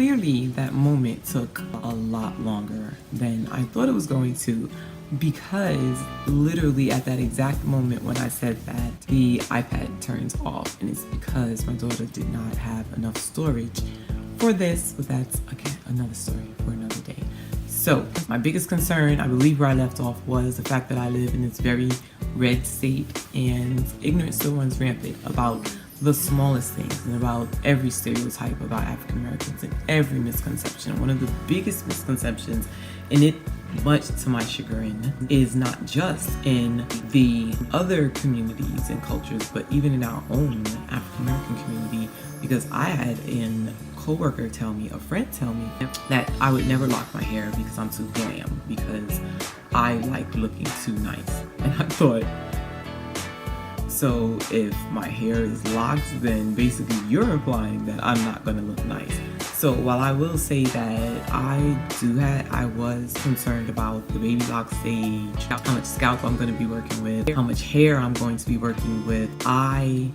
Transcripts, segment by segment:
clearly that moment took a lot longer than I thought it was going to, because literally at that exact moment when I said that, the iPad turns off, and it's because my daughter did not have enough storage for this, but that's, again, another story for another day. So my biggest concern, I believe where I left off, was the fact that I live in this very red state, and ignorance still runs rampant about the smallest things and about every stereotype about African Americans and every misconception. One of the biggest misconceptions, and it, much to my chagrin, is not just in the other communities and cultures, but even in our own African American community, because I had a co-worker tell me, a friend tell me, that I would never lock my hair because I'm too glam, because I like looking too nice. And I thought, so if my hair is locked, then basically you're implying that I'm not gonna look nice. So while I will say that I was concerned about the baby lock stage, how much scalp I'm gonna be working with, how much hair I'm going to be working with, I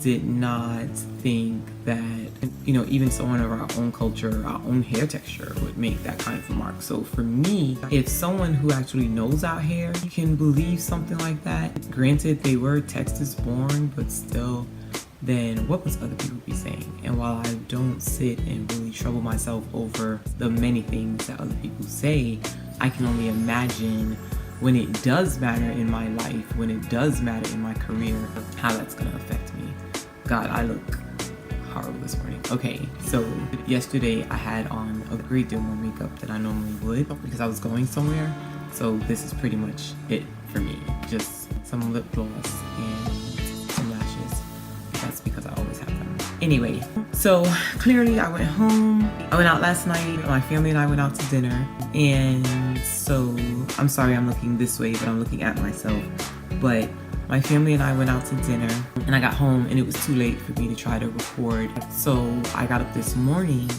did not think that, even someone of our own culture, our own hair texture would make that kind of remark. So for me, if someone who actually knows our hair can believe something like that, granted they were Texas born, but still, then what would other people be saying? And while I don't sit and really trouble myself over the many things that other people say, I can only imagine when it does matter in my life, when it does matter in my career, how that's gonna affect me. God, I look horrible this morning. Okay, so yesterday I had on a great deal more makeup than I normally would because I was going somewhere. So this is pretty much it for me. Just some lip gloss and some lashes. That's because I always have them. Anyway, so clearly I went home. I went out last night. My family and I went out to dinner. And so, I'm sorry I'm looking this way, but I'm looking at myself. But my family and I went out to dinner, and I got home and it was too late for me to try to record. So I got up this morning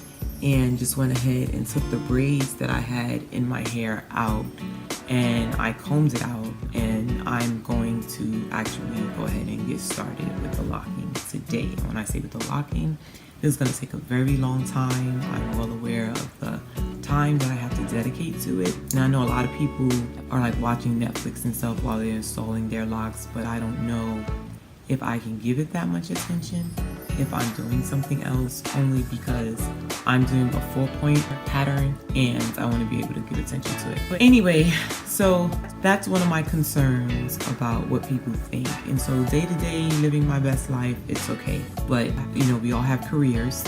and just went ahead and took the braids that I had in my hair out, and I combed it out, and I'm going to actually go ahead and get started with the locking today. And when I say with the locking, this is going to take a very long time. I'm well aware of the time that I have to dedicate to it. And I know a lot of people are like watching Netflix and stuff while they're installing their locks, but I don't know if I can give it that much attention if I'm doing something else, only because I'm doing a 4-point pattern and I want to be able to give attention to it. But anyway, so that's one of my concerns about what people think. And so day to day, living my best life, it's okay. But we all have careers,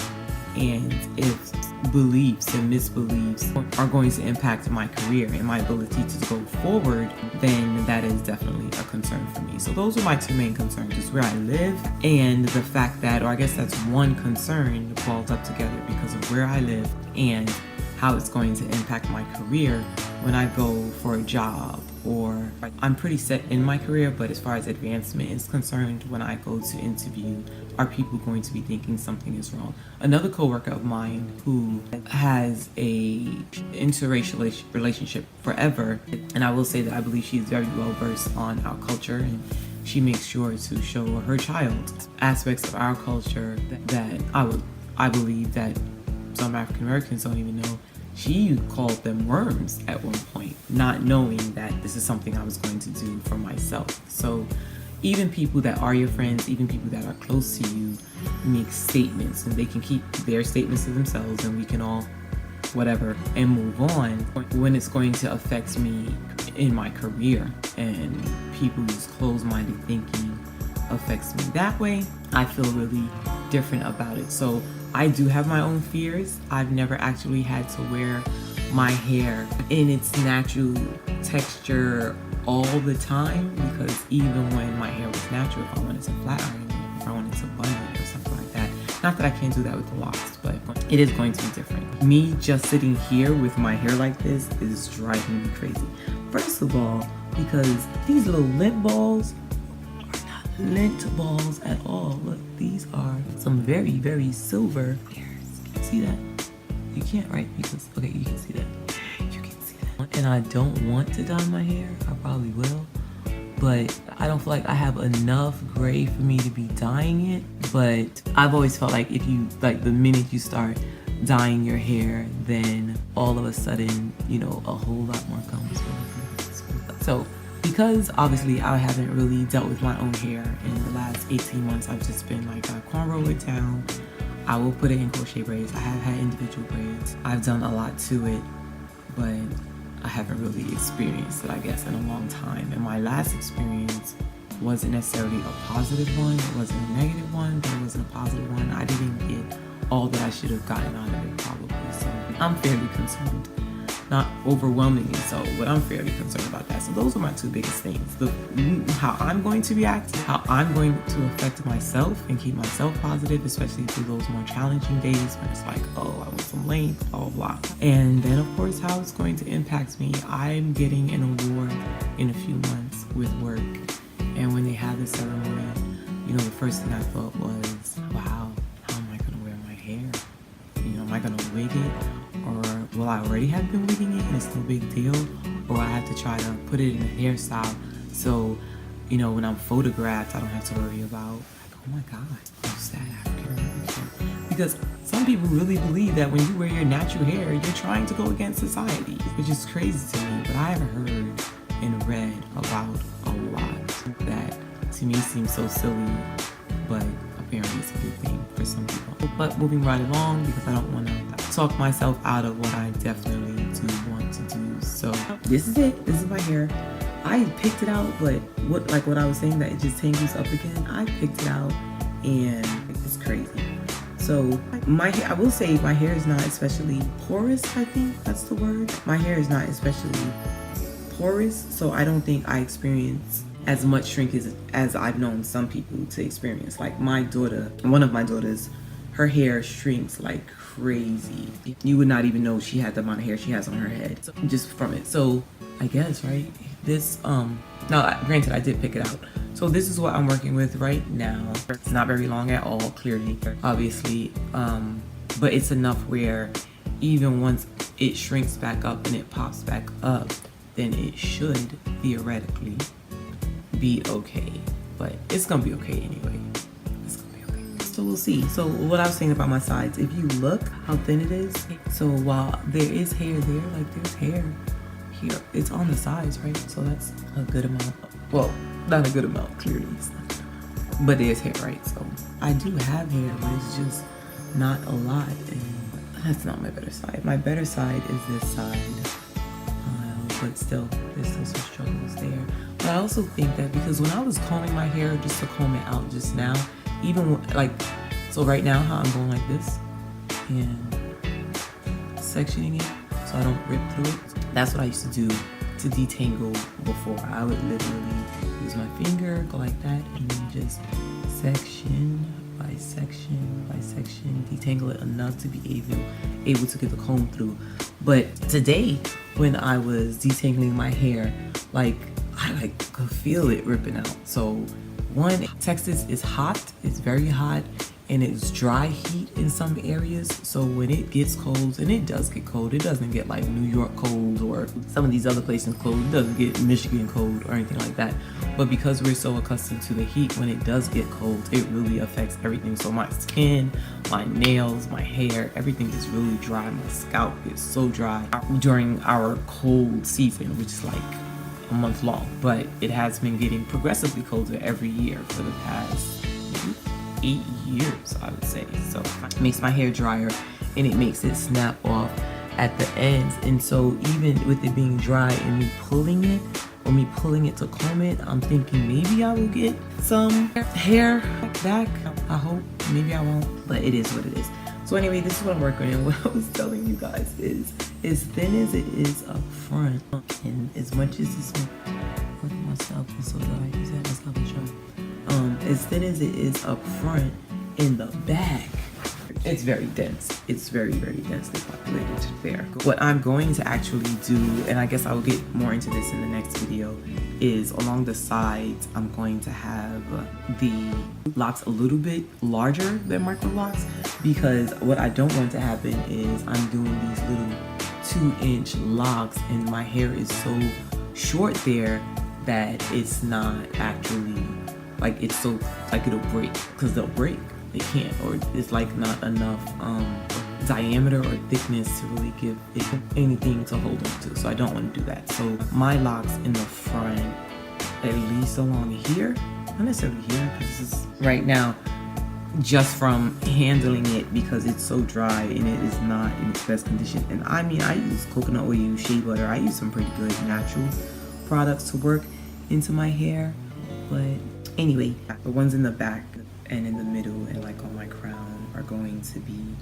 and if beliefs and misbeliefs are going to impact my career and my ability to go forward, then that is definitely a concern for me. So those are my two main concerns, is where I live and the fact that, or I guess that's one concern balled up together because of where I live and how it's going to impact my career when I go for a job. Or I'm pretty set in my career, but as far as advancement is concerned, when I go to interview, are people going to be thinking something is wrong? Another coworker of mine who has a interracial relationship forever, and I will say that I believe she's very well versed on our culture, and she makes sure to show her child aspects of our culture that I believe that some African Americans don't even know. She called them worms at one point, not knowing that this is something I was going to do for myself. So even people that are your friends, even people that are close to you, make statements, and they can keep their statements to themselves, and we can all whatever and move on. When it's going to affect me in my career, and people's closed-minded thinking affects me that way, I feel really different about it. So I do have my own fears. I've never actually had to wear my hair in its natural texture all the time, because even when my hair was natural, if I wanted to flat iron it, if I wanted to bun it or something like that, not that I can't do that with the locks, but it is going to be different. Me just sitting here with my hair like this is driving me crazy. First of all, because these little lint balls are not lint balls at all. Look, these are some very, very silver hairs. Can you see that? You can't, right? Because, okay, you can see that. You can see that. And I don't want to dye my hair. I probably will. But I don't feel like I have enough gray for me to be dyeing it. But I've always felt like if you, like the minute you start dyeing your hair, then all of a sudden, you know, a whole lot more comes. So because obviously I haven't really dealt with my own hair in the last 18 months, I've just been like, I cornrow it down, I will put it in crochet braids. I have had individual braids. I've done a lot to it, but I haven't really experienced it, I guess, in a long time. And my last experience wasn't necessarily a positive one, it wasn't a negative one, but it wasn't a positive one. I didn't get all that I should have gotten out of it, probably. So I'm fairly concerned. Not overwhelmingly so, but I'm fairly concerned about that. So those are my two biggest things. How I'm going to react, how I'm going to affect myself and keep myself positive, especially through those more challenging days when it's like, oh, I want some length, blah, blah, blah. And then, of course, how it's going to impact me. I'm getting an award in a few months with work. And when they had the ceremony, you know, the first thing I thought was, wow, how am I going to wear my hair? You know, am I going to wig it? Or will I already have been wigging it and it's no big deal? Or I have to try to put it in a hairstyle so, you know, when I'm photographed, I don't have to worry about, like, oh my God, what's that African American? Because some people really believe that when you wear your natural hair, you're trying to go against society, which is crazy to me. But I have heard and read about a lot that to me seems so silly, but apparently it's a good thing for some people. But moving right along, because I don't want to talk myself out of what I definitely do want to do. So this is it. This is my hair. I picked it out, but what I was saying, that it just tangles up again. I picked it out and it's crazy. So my hair, I will say my hair is not especially porous, I think that's the word. My hair is not especially porous, so I don't think I experience as much shrinkage as I've known some people to experience. Like my daughter, one of my daughters, her hair shrinks like crazy. You would not even know she had the amount of hair she has on her head just from it. So I guess, right, this, now granted I did pick it out. So this is what I'm working with right now. It's not very long at all, clearly, obviously, but it's enough where even once it shrinks back up and it pops back up, then it should theoretically be okay. But it's gonna be okay anyway. It's gonna be okay. So we'll see. So what I was saying about my sides, if you look how thin it is, so while there is hair there, like there's hair here, it's on the sides, right? So that's a good amount. Well, not a good amount, clearly it's not good amount. But there's hair, right? So I do have hair, but it's just not a lot. And that's not my better side. My better side is this side. But still, there's still some struggles there. But I also think that because when I was combing my hair just to comb it out just now, even like, so right now how I'm going like this and sectioning it so I don't rip through it. That's what I used to do to detangle before. I would literally use my finger, go like that, and then just section by section by section, detangle it enough to be able to get the comb through. But today, when I was detangling my hair, like I could feel it ripping out. So one, Texas is hot, it's very hot, and it's dry heat in some areas. So when it gets cold, and it does get cold, it doesn't get like New York cold or some of these other places cold, it doesn't get Michigan cold or anything like that. But because we're so accustomed to the heat, when it does get cold, it really affects everything. So my skin, my nails, my hair, everything is really dry. My scalp is so dry during our cold season, which is like a month long. But it has been getting progressively colder every year for the past 8 years, I would say. So it makes my hair drier and it makes it snap off at the ends. And so even with it being dry and me pulling it to comb it, I'm thinking maybe I will get some hair back. I hope. Maybe I won't, but it is what it is. So anyway, this is what I'm working on. What I was telling you guys is, as thin as it is up front, and as much as this look at my scalp is so dry. You see how my scalp is dry? As thin as it is up front, in the back, it's very dense. It's very, very densely populated there. What I'm going to actually do, and I guess I will get more into this in the next video, is along the sides, I'm going to have the locks a little bit larger than Micro-Locs, because what I don't want to happen is I'm doing these little 2-inch locks and my hair is so short there that it's not actually, like, it's so, like, it'll break, because they'll break. They can't, or it's like not enough diameter or thickness to really give it anything to hold on to. So I don't want to do that. So my locks in the front, at least along here, not necessarily here, because this is right now just from handling it because it's so dry and it is not in its best condition. And I mean, I use coconut oil, shea butter. I use some pretty good natural products to work into my hair. But anyway, the ones in the back and in the middle and like on my crown are going to be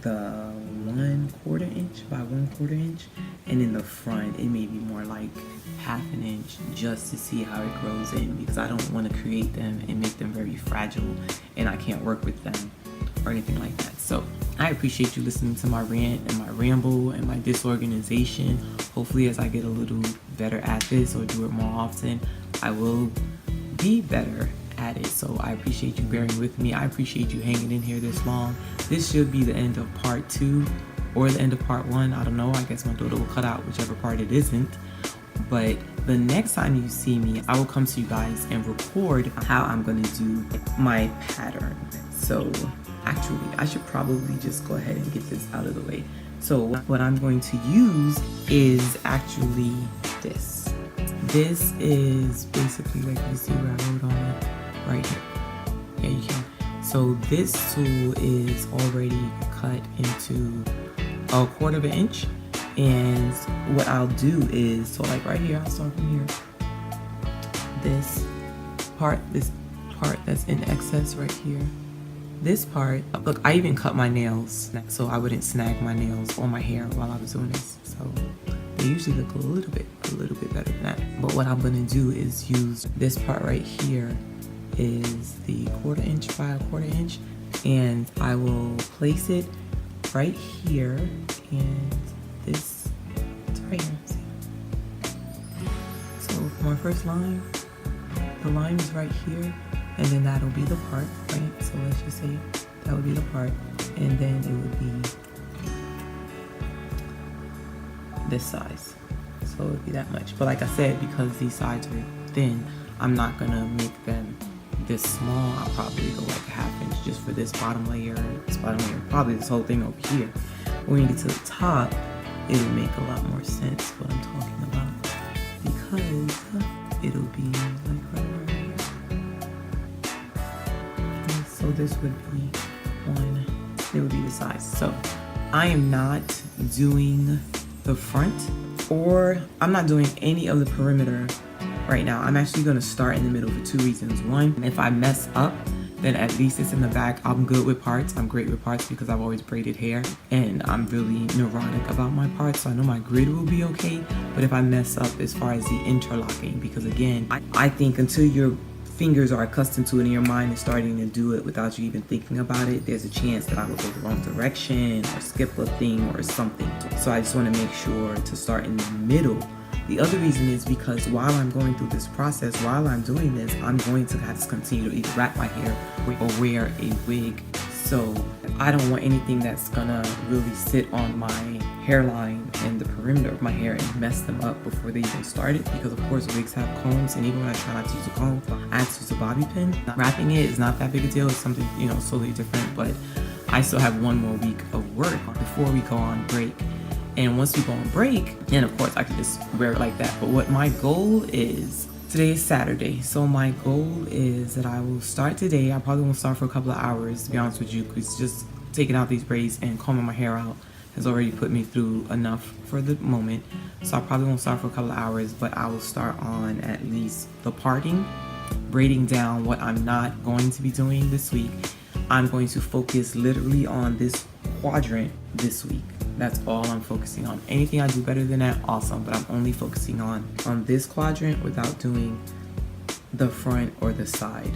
the 1/4 inch by 1/4 inch, and in the front it may be more like 1/2 inch, just to see how it grows in, because I don't want to create them and make them very fragile and I can't work with them or anything like that. So I appreciate you listening to my rant and my ramble and my disorganization. Hopefully as I get a little better at this or do it more often, I will be better at it. So I appreciate you bearing with me. I appreciate you hanging in here this long. This should be the end of part 2 or the end of part 1. I don't know. I guess my daughter will cut out whichever part it isn't. But the next time you see me, I will come to you guys and record how I'm going to do my pattern. So actually, I should probably just go ahead and get this out of the way. So what I'm going to use is actually this. This is basically, like you see where I wrote on it right here. Yeah, you can. So this tool is already cut into 1/4 inch. And what I'll do is, so like right here, I'll start from here. This part that's in excess right here. This part, look, I even cut my nails so I wouldn't snag my nails on my hair while I was doing this. So they usually look a little bit better than that. But what I'm gonna do is use this part right here is the 1/4 inch by 1/4 inch, and I will place it right here, and this it's right here. See? So for my first line, the line is right here, and then that'll be the part, right? So let's just say that would be the part, and then it would be this size. So it would be that much. But like I said, because these sides are thin, I'm not gonna make them this small. I'll probably go like 1/2 inch just for this bottom layer, probably this whole thing over here. When you get to the top, it will make a lot more sense what I'm talking about, because it'll be like right here. And so this would be it would be the size. So I am not doing the front, or I'm not doing any of the perimeter right now. I'm actually going to start in the middle for 2 reasons. One, if I mess up, then at least it's in the back. I'm good with parts. I'm great with parts because I've always braided hair, and I'm really neurotic about my parts, so I know my grid will be okay. But if I mess up as far as the interlocking, because again, I think until your fingers are accustomed to it and your mind is starting to do it without you even thinking about it, there's a chance that I will go the wrong direction or skip a thing or something. So I just want to make sure to start in the middle. The other reason is because while I'm going through this process, while I'm doing this, I'm going to have to continue to either wrap my hair or wear a wig. So I don't want anything that's gonna really sit on my hairline and the perimeter of my hair and mess them up before they even started, because of course wigs have combs, and even when I try not to use a comb, I have to use a bobby pin. Wrapping it is not that big a deal. It's something, totally different, but I still have 1 more week of work before we go on break. And once we go on break, then of course I can just wear it like that. But what my goal is, today is Saturday, so my goal is that I will start today. I probably won't start for a couple of hours, to be honest with you, because just taking out these braids and combing my hair out has already put me through enough for the moment. So I probably won't start for a couple of hours, but I will start on at least the parting, braiding down what I'm not going to be doing this week. I'm going to focus literally on this quadrant this week. That's all I'm focusing on. Anything I do better than that, awesome, but I'm only focusing on this quadrant without doing the front or the side,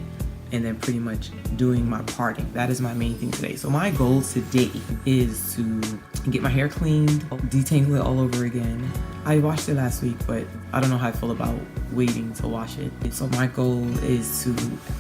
and then pretty much doing my parting. That is my main thing today. So my goal today is to get my hair cleaned, detangle it all over again. I washed it last week, but I don't know how I feel about waiting to wash it. So my goal is to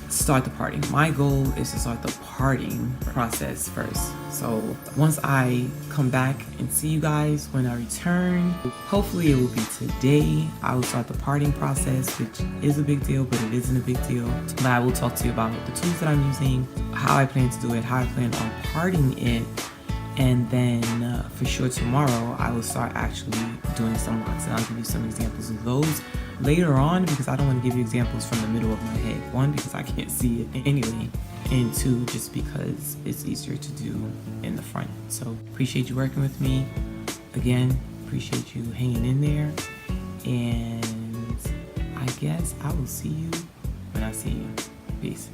start the parting. My goal is to start the parting process first. So once I come back and see you guys when I return, hopefully it will be today, I will start the parting process, which is a big deal, but it isn't a big deal. But I will talk to you about the tools that I'm using, how I plan to do it, how I plan on parting it, And then for sure tomorrow I will start actually doing some locks, and I'll give you some examples of those later on, because I don't want to give you examples from the middle of my head. One, because I can't see it anyway, and two, just because it's easier to do in the front. So appreciate you working with me. Again, appreciate you hanging in there, and I guess I will see you when I see you. Peace.